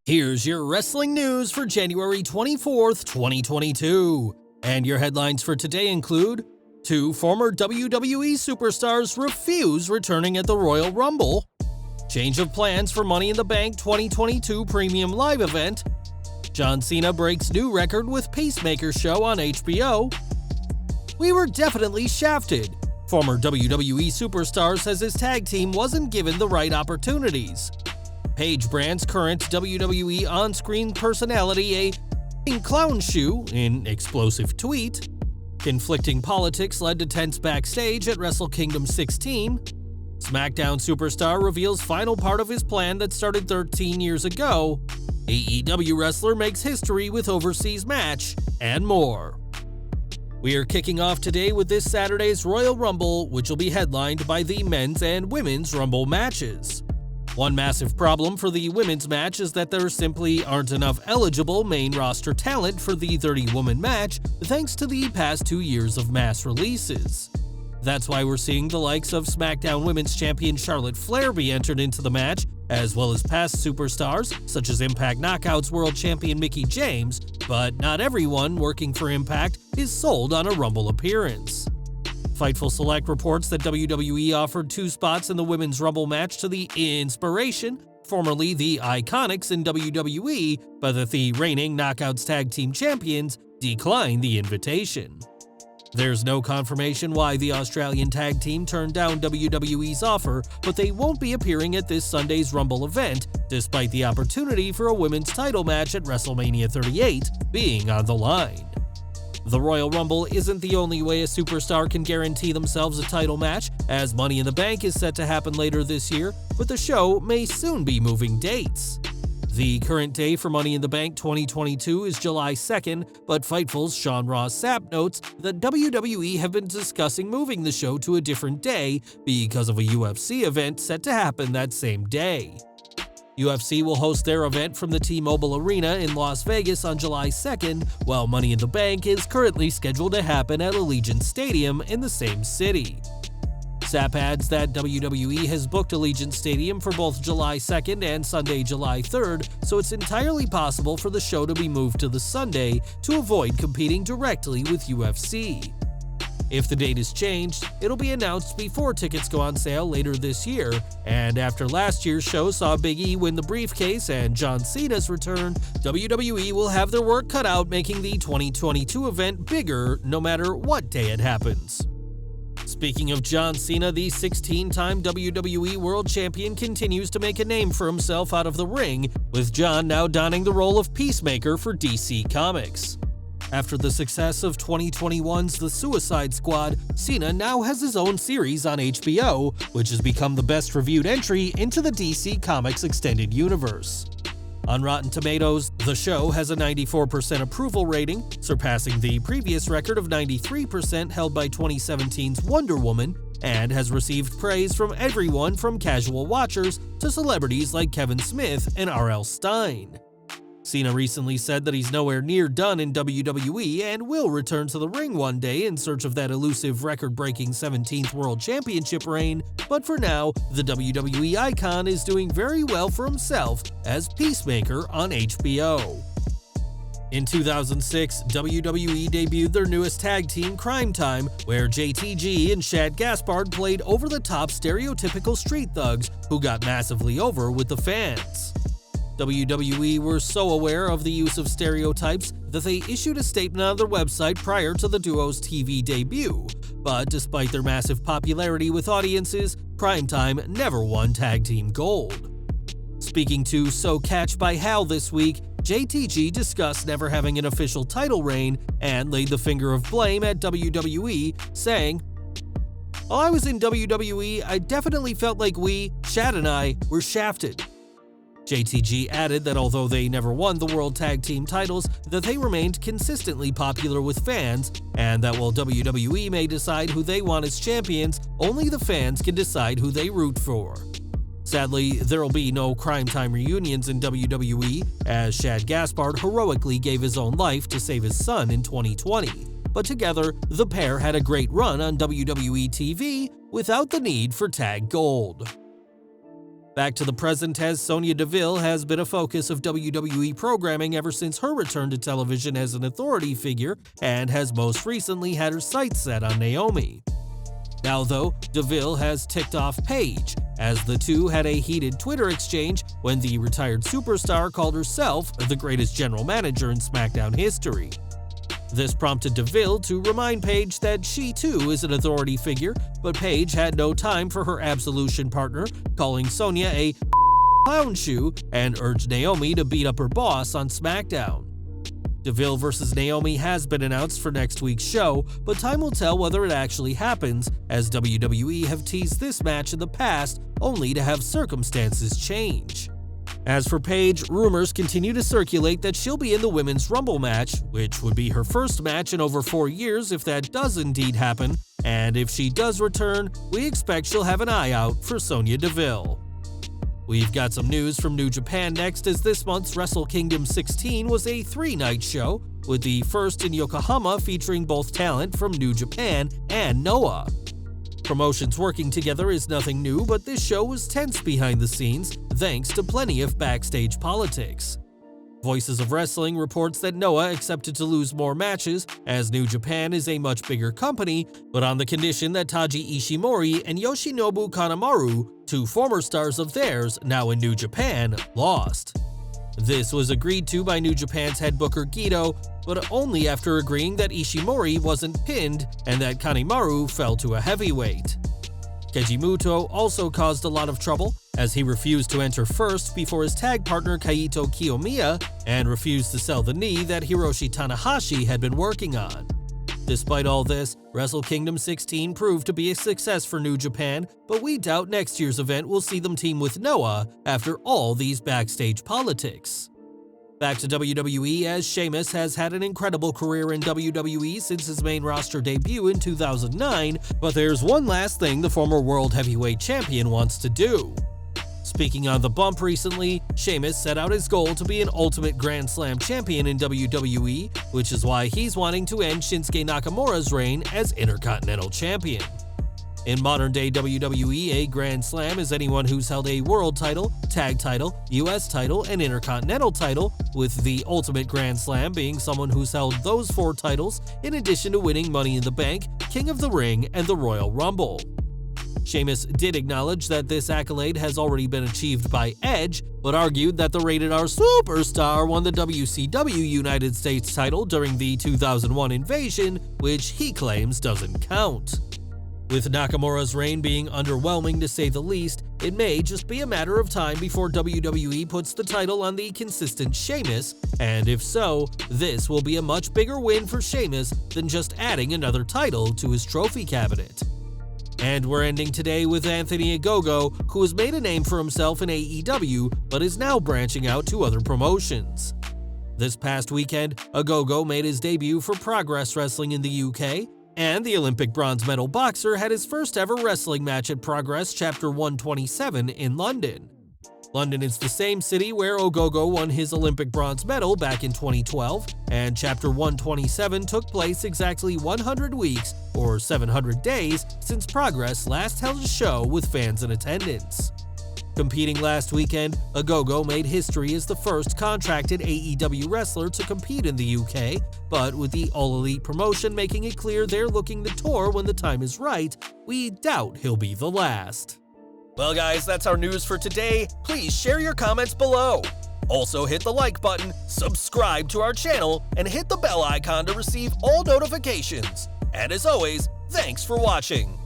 Here's your wrestling news for January 24th, 2022. And your headlines for today include: 2 former WWE superstars refuse returning at the Royal Rumble, change of plans for Money in the Bank 2022 Premium Live event, John Cena breaks new record with Peacemaker show on HBO, we were definitely shafted. Former WWE superstar says his tag team wasn't given the right opportunities. Paige brands current WWE on-screen personality a clown shoe in explosive tweet. Conflicting politics led to tense backstage at Wrestle Kingdom 16. Smackdown superstar reveals final part of his plan that started 13 years ago. AEW wrestler makes history with overseas match, and more. We are kicking off today with this Saturday's Royal Rumble, which will be headlined by the men's and women's Rumble matches. One massive problem for the women's match is that there simply aren't enough eligible main roster talent for the 30-woman match, thanks to the past 2 years of mass releases. That's why we're seeing the likes of SmackDown Women's Champion Charlotte Flair be entered into the match, as well as past superstars such as Impact Knockouts World Champion Mickie James, but not everyone working for Impact is sold on a Rumble appearance. Fightful Select reports that WWE offered 2 spots in the Women's Rumble match to the Inspiration, formerly the Iconics in WWE, but that the reigning Knockouts Tag Team Champions declined the invitation. There's no confirmation why the Australian tag team turned down WWE's offer, but they won't be appearing at this Sunday's Rumble event, despite the opportunity for a women's title match at WrestleMania 38 being on the line. The Royal Rumble isn't the only way a superstar can guarantee themselves a title match, as Money in the Bank is set to happen later this year, but the show may soon be moving dates. The current day for Money in the Bank 2022 is July 2nd, but Fightful's Sean Ross Sapp notes that WWE have been discussing moving the show to a different day because of a UFC event set to happen that same day. UFC will host their event from the T-Mobile Arena in Las Vegas on July 2nd, while Money in the Bank is currently scheduled to happen at Allegiant Stadium in the same city. Sapp adds that WWE has booked Allegiant Stadium for both July 2nd and Sunday, July 3rd, so it's entirely possible for the show to be moved to the Sunday to avoid competing directly with UFC. If the date is changed, it'll be announced before tickets go on sale later this year, and after last year's show saw Big E win the briefcase and John Cena's return, WWE will have their work cut out making the 2022 event bigger no matter what day it happens. Speaking of John Cena, the 16-time WWE World Champion continues to make a name for himself out of the ring, with John now donning the role of Peacemaker for DC Comics. After the success of 2021's The Suicide Squad, Cena now has his own series on HBO, which has become the best-reviewed entry into the DC Comics extended universe. On Rotten Tomatoes, the show has a 94% approval rating, surpassing the previous record of 93% held by 2017's Wonder Woman, and has received praise from everyone from casual watchers to celebrities like Kevin Smith and R.L. Stine. Cena recently said that he's nowhere near done in WWE and will return to the ring one day in search of that elusive record-breaking 17th World Championship reign, but for now, the WWE icon is doing very well for himself as Peacemaker on HBO. In 2006, WWE debuted their newest tag team, Crime Time, where JTG and Shad Gaspard played over-the-top stereotypical street thugs who got massively over with the fans. WWE were so aware of the use of stereotypes that they issued a statement on their website prior to the duo's TV debut, but despite their massive popularity with audiences, Primetime never won Tag Team Gold. Speaking to So Catch by Hal this week, JTG discussed never having an official title reign and laid the finger of blame at WWE, saying, "While I was in WWE, I definitely felt like Shad and I, were shafted." JTG added that although they never won the World Tag Team titles, that they remained consistently popular with fans, and that while WWE may decide who they want as champions, only the fans can decide who they root for. Sadly, there will be no Crime Time reunions in WWE, as Shad Gaspard heroically gave his own life to save his son in 2020. But together, the pair had a great run on WWE TV without the need for Tag Gold. Back to the present, as Sonya Deville has been a focus of WWE programming ever since her return to television as an authority figure and has most recently had her sights set on Naomi. Now though, Deville has ticked off Paige, as the two had a heated Twitter exchange when the retired superstar called herself the greatest general manager in Smackdown history. This prompted Deville to remind Paige that she too is an authority figure, but Paige had no time for her absolution partner, calling Sonya a clown shoe and urged Naomi to beat up her boss on SmackDown. Deville vs. Naomi has been announced for next week's show, but time will tell whether it actually happens, as WWE have teased this match in the past only to have circumstances change. As for Paige, rumors continue to circulate that she'll be in the Women's Rumble match, which would be her first match in over 4 years if that does indeed happen, and if she does return, we expect she'll have an eye out for Sonya Deville. We've got some news from New Japan next, as this month's Wrestle Kingdom 16 was a 3-night show, with the first in Yokohama featuring both talent from New Japan and Noah. Promotions working together is nothing new, but this show was tense behind the scenes thanks to plenty of backstage politics. Voices of Wrestling reports that Noah accepted to lose more matches, as New Japan is a much bigger company, but on the condition that Taiji Ishimori and Yoshinobu Kanemaru, two former stars of theirs now in New Japan, lost. This was agreed to by New Japan's head booker Gedo, but only after agreeing that Ishimori wasn't pinned and that Kanemaru fell to a heavyweight. Keiji Muto also caused a lot of trouble, as he refused to enter first before his tag partner Kaito Kiyomiya and refused to sell the knee that Hiroshi Tanahashi had been working on. Despite all this, Wrestle Kingdom 16 proved to be a success for New Japan, but we doubt next year's event will see them team with Noah after all these backstage politics. Back to WWE, as Sheamus has had an incredible career in WWE since his main roster debut in 2009, but there's one last thing the former World Heavyweight Champion wants to do. Speaking on the bump recently, Sheamus set out his goal to be an Ultimate Grand Slam champion in WWE, which is why he's wanting to end Shinsuke Nakamura's reign as Intercontinental Champion. In modern-day WWE, a Grand Slam is anyone who's held a World title, Tag title, US title, and Intercontinental title, with the Ultimate Grand Slam being someone who's held those 4 titles, in addition to winning Money in the Bank, King of the Ring, and the Royal Rumble. Sheamus did acknowledge that this accolade has already been achieved by Edge, but argued that the Rated R superstar won the WCW United States title during the 2001 invasion, which he claims doesn't count. With Nakamura's reign being underwhelming to say the least, it may just be a matter of time before WWE puts the title on the consistent Sheamus, and if so, this will be a much bigger win for Sheamus than just adding another title to his trophy cabinet. And we're ending today with Anthony Ogogo, who has made a name for himself in AEW, but is now branching out to other promotions. This past weekend, Ogogo made his debut for Progress Wrestling in the UK, and the Olympic bronze medal boxer had his first ever wrestling match at Progress Chapter 127 in London. London is the same city where Ogogo won his Olympic bronze medal back in 2012, and Chapter 127 took place exactly 100 weeks, or 700 days, since Progress last held a show with fans in attendance. Competing last weekend, Ogogo made history as the first contracted AEW wrestler to compete in the UK, but with the All Elite promotion making it clear they're looking to tour when the time is right, we doubt he'll be the last. Well guys, that's our news for today. Please share your comments below. Also hit the like button, subscribe to our channel, and hit the bell icon to receive all notifications. And as always, thanks for watching.